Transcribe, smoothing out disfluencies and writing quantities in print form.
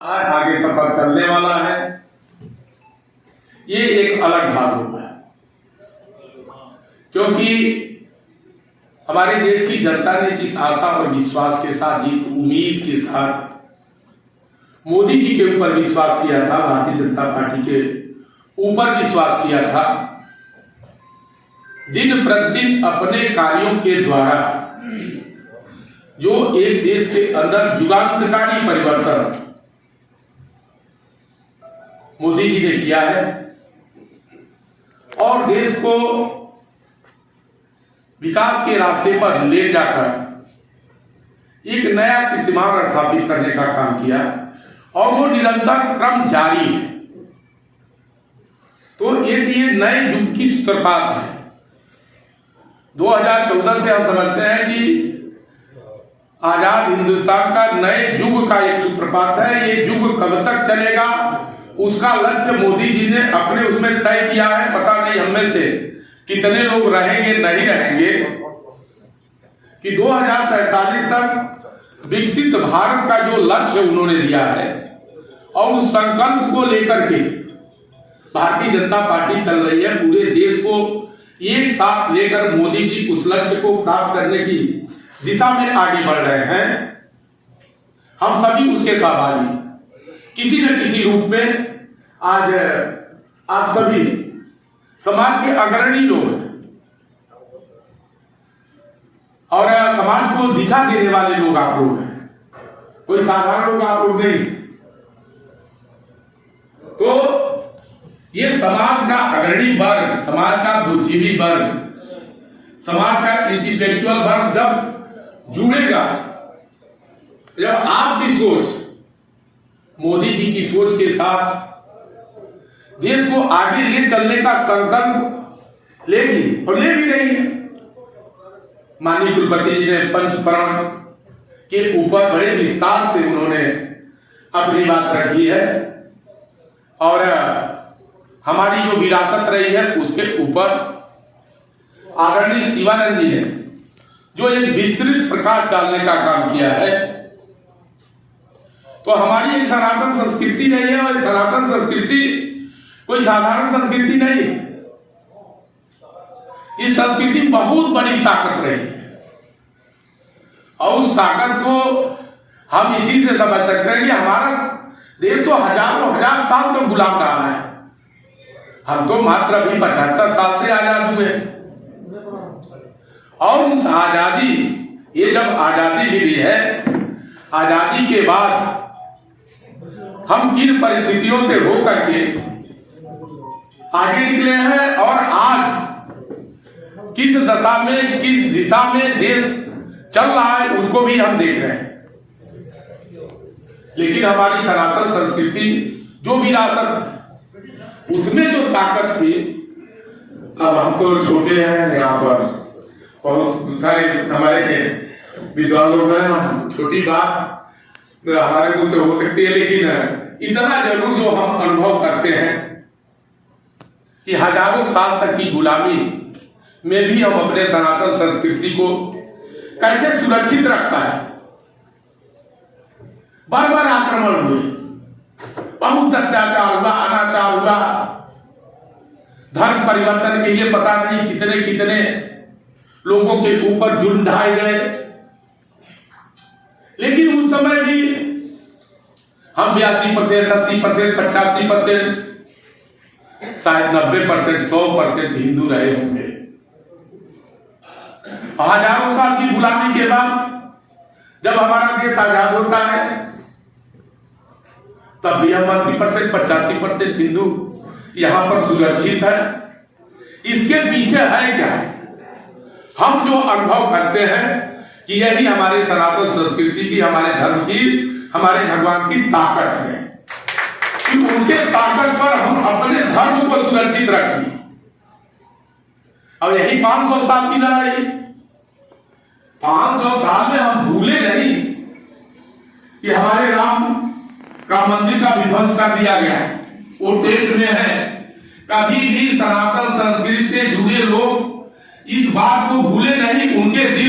आगे सफर चलने वाला है। ये एक अलग भाग होगा, क्योंकि हमारे देश की जनता ने जिस आशा और विश्वास के साथ, जीत उम्मीद के साथ मोदी जी के ऊपर विश्वास किया था, भारतीय जनता पार्टी के ऊपर विश्वास किया था, दिन प्रतिदिन अपने कार्यों के द्वारा जो एक देश के अंदर युगांतकारी परिवर्तन मोदी जी ने किया है और देश को विकास के रास्ते पर ले जाकर एक नया कीर्तिमान स्थापित करने का काम किया और वो निरंतर क्रम जारी है। तो ये नए युग की सूत्रपात है। 2014 से हम समझते हैं कि आजाद हिंदुस्तान का नए युग का एक सूत्रपात है। ये युग कब तक चलेगा उसका लक्ष्य मोदी जी ने अपने उसमें तय किया है। पता नहीं हमें से कितने लोग रहेंगे नहीं रहेंगे कि 2047 तक विकसित भारत का जो लक्ष्य उन्होंने दिया है और उस संकल्प को लेकर के भारतीय जनता पार्टी चल रही है। पूरे देश को एक साथ लेकर मोदी जी उस लक्ष्य को प्राप्त करने की दिशा में आगे बढ़ रहे हैं। हम सभी उसके सहभागी किसी न किसी रूप में आज आप सभी समाज के अग्रणी लोग हैं और समाज को दिशा देने वाले लोग आप लोग हैं, कोई साधारण लोग आप लोग नहीं। तो ये समाज का अग्रणी वर्ग, समाज का बुद्धिजीवी वर्ग, समाज का इंटेलेक्चुअल वर्ग जब जुड़ेगा, जब आपकी सोच मोदी जी की सोच के साथ देश को आगे ले चलने का संकल्प लेगी और ले भी रही है। माननीय कुलपति जी ने पंचप्राण के ऊपर बड़े विस्तार से उन्होंने अपनी बात रखी है और हमारी जो विरासत रही है उसके ऊपर आदरणीय शिवानंद जी ने जो एक विस्तृत प्रकाश डालने का काम किया है। तो हमारी एक सनातन संस्कृति रही है और सनातन संस्कृति कोई साधारण संस्कृति नहीं। इस संस्कृति बहुत बड़ी ताकत रही है और उस ताकत को हम इसी से समझ सकते हैं कि हमारा देश तो हजारों हजार साल तो गुलाम रहा है। हम तो मात्र अभी 75 साल से आजाद हुए और उस आजादी, ये जब आजादी मिली है, आजादी के बाद हम किन परिस्थितियों से होकर के आगे निकले हैं और आज किस दशा में, किस दिशा में देश चल रहा है उसको भी हम देख रहे हैं। लेकिन हमारी सनातन संस्कृति जो विरासत उसमें जो ताकत थी, अब हम तो छोटे हैं, यहाँ पर बहुत सारे हमारे विद्वान लोग हैं, हम छोटी बात हमारे मुंह से हो सकती है, लेकिन इतना जरूर जो हम अनुभव करते हैं कि हजारों साल तक की गुलामी में भी हम अपने सनातन संस्कृति को कैसे सुरक्षित रख पाए। बार बार आक्रमण हुए, बहुत अत्याचार हुआ, अनाचार हुआ, धर्म परिवर्तन के लिए पता नहीं कितने कितने लोगों के ऊपर जुल्म ढाए गए। लेकिन उस समय भी हम 82%, 80%, 85%, शायद 90%, 100% हिंदू रहे होंगे। हजारों साल की गुलामी के बाद जब हमारा देश आजाद होता है तब भी हम 80%, 85% हिंदू यहां पर सुरक्षित है। इसके पीछे है क्या? हम जो अनुभव करते हैं कि यही हमारे सनातन संस्कृति की, हमारे धर्म की, हमारे भगवान की ताकत है कि उनके ताकत पर हम अपने धर्म को सुरक्षित रखें। अब यही 500 साल की लड़ाई, 500 साल में हम भूले नहीं कि हमारे राम का मंदिर का विध्वंस कर दिया गया, वो टेंट में है। कभी भी सनातन संस्कृति से जुड़े लोग इस बात को भूले नहीं, उनके दिल